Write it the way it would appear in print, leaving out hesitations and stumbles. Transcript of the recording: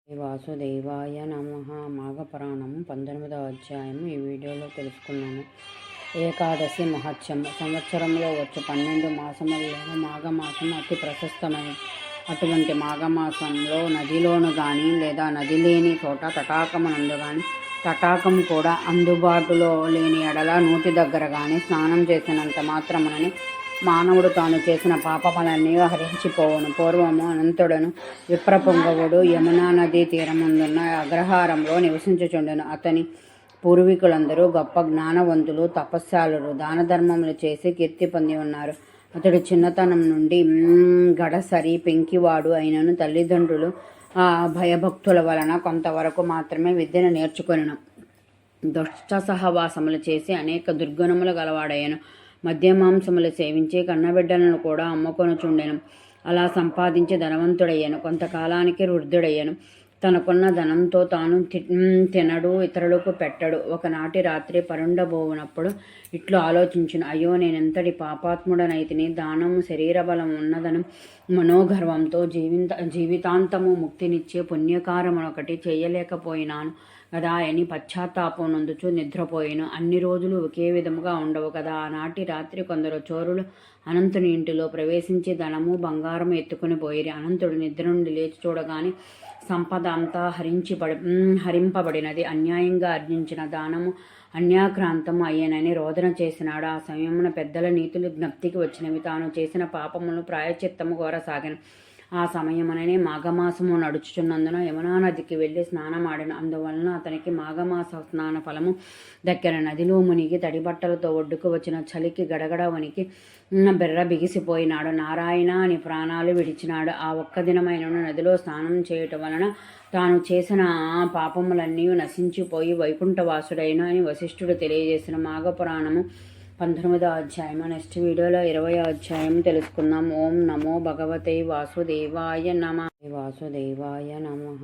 శ్రీ వాసుదేవాయ నమః. మాఘపురాణం 19వ అధ్యాయం ఈ వీడియోలో తెలుసుకున్నాము. ఏకాదశి మహత్యము. సంవత్సరంలో వచ్చు 12 మాసములలో మాఘమాసం అతి ప్రశస్తమైనది. అటువంటి మాఘమాసంలో నదిలోను కానీ లేదా నది లేని చోట తటాకమునందు కానీ తటాకం కూడా అందుబాటులో లేని ఎడల నూతి దగ్గర కానీ స్నానం చేసినంత మాత్రమునని మానవుడు తాను చేసిన పాపములన్నీ హరించిపోవును. పూర్వము అనంతుడను విప్రపుంగవుడు యమునా నదీ తీరముందున్న అగ్రహారంలో నివసించుచుండెను. అతని పూర్వీకులందరూ గొప్ప జ్ఞానవంతులు, తపస్సాలురు, దాన ధర్మములు చేసి కీర్తి పొంది ఉన్నారు. అతడు చిన్నతనం నుండి గడసరి పెంకివాడు అయినను తల్లిదండ్రులు భయభక్తుల వలన కొంతవరకు మాత్రమే విద్యను నేర్చుకొనెను. దుష్ట సహవాసములు చేసి అనేక దుర్గుణములు గలవాడయ్యను. మద్యమాంసములు సేవించి కన్నబిడ్డలను కూడా అమ్ముకొనుచుండెను. అలా సంపాదించి ధనవంతుడయ్యను. కొంతకాలానికి వృద్ధుడయ్యను. తనకున్న ధనంతో తాను తినడు, ఇతరులకు పెట్టడు. ఒకనాటి రాత్రి పరుండబోవునప్పుడు ఇట్లు ఆలోచించును, అయ్యో నేనెంతటి పాపాత్ముడనైతిని. దానము, శరీర బలం, ఉన్నదనం, మనోగర్వంతో జీవితాంతము ముక్తినిచ్చే పుణ్యకారమునొకటి చేయలేకపోయినాను కదా అని పశ్చాత్తాపం నొందుచు నిద్రపోయాను. అన్ని రోజులు ఒకే విధముగా ఉండవు కదా. ఆనాటి రాత్రి కొందరు చోరులు అనంతుని ఇంటిలో ప్రవేశించి ధనము, బంగారము ఎత్తుకుని పోయిరి. అనంతుడు నిద్ర నుండి లేచి చూడగానే సంపద అంతా హరింపబడినది. అన్యాయంగా ఆర్జించిన దానము అన్యాక్రాంతము అయ్యనని రోదన చేసినాడు. ఆ సమయమున పెద్దల నీతులు జ్ఞప్తికి వచ్చినవి. తాను చేసిన పాపములను ప్రాయశ్చిత్తము కోరసాగాను. ఆ సమయముననే మాఘమాసము నడుచుచున్నందున యమునా నదికి వెళ్ళి స్నానమాడిన. అందువలన అతనికి మాఘమాస స్నాన ఫలము దక్కెన. నదిలో మునిగి తడిబట్టలతో ఒడ్డుకు వచ్చిన చలికి గడగడ వణికి బెర్ర బిగిసిపోయినాడు. నారాయణ అని ప్రాణాలు విడిచినాడు. ఆ ఒక్క దినమైనను నదిలో స్నానం చేయటం వలన తాను చేసిన పాపములన్నీ నశించిపోయి వైకుంఠవాసుడైన అని వశిష్ఠుడు తెలియజేసిన మాఘపురాణము 19వ అధ్యాయం. నెక్స్ట్ వీడియోలో 20వ అధ్యాయం తెలుసుకుందాం. ఓం నమో భగవతే వాసుదేవాయ నమః. వాసుదేవాయ నమః.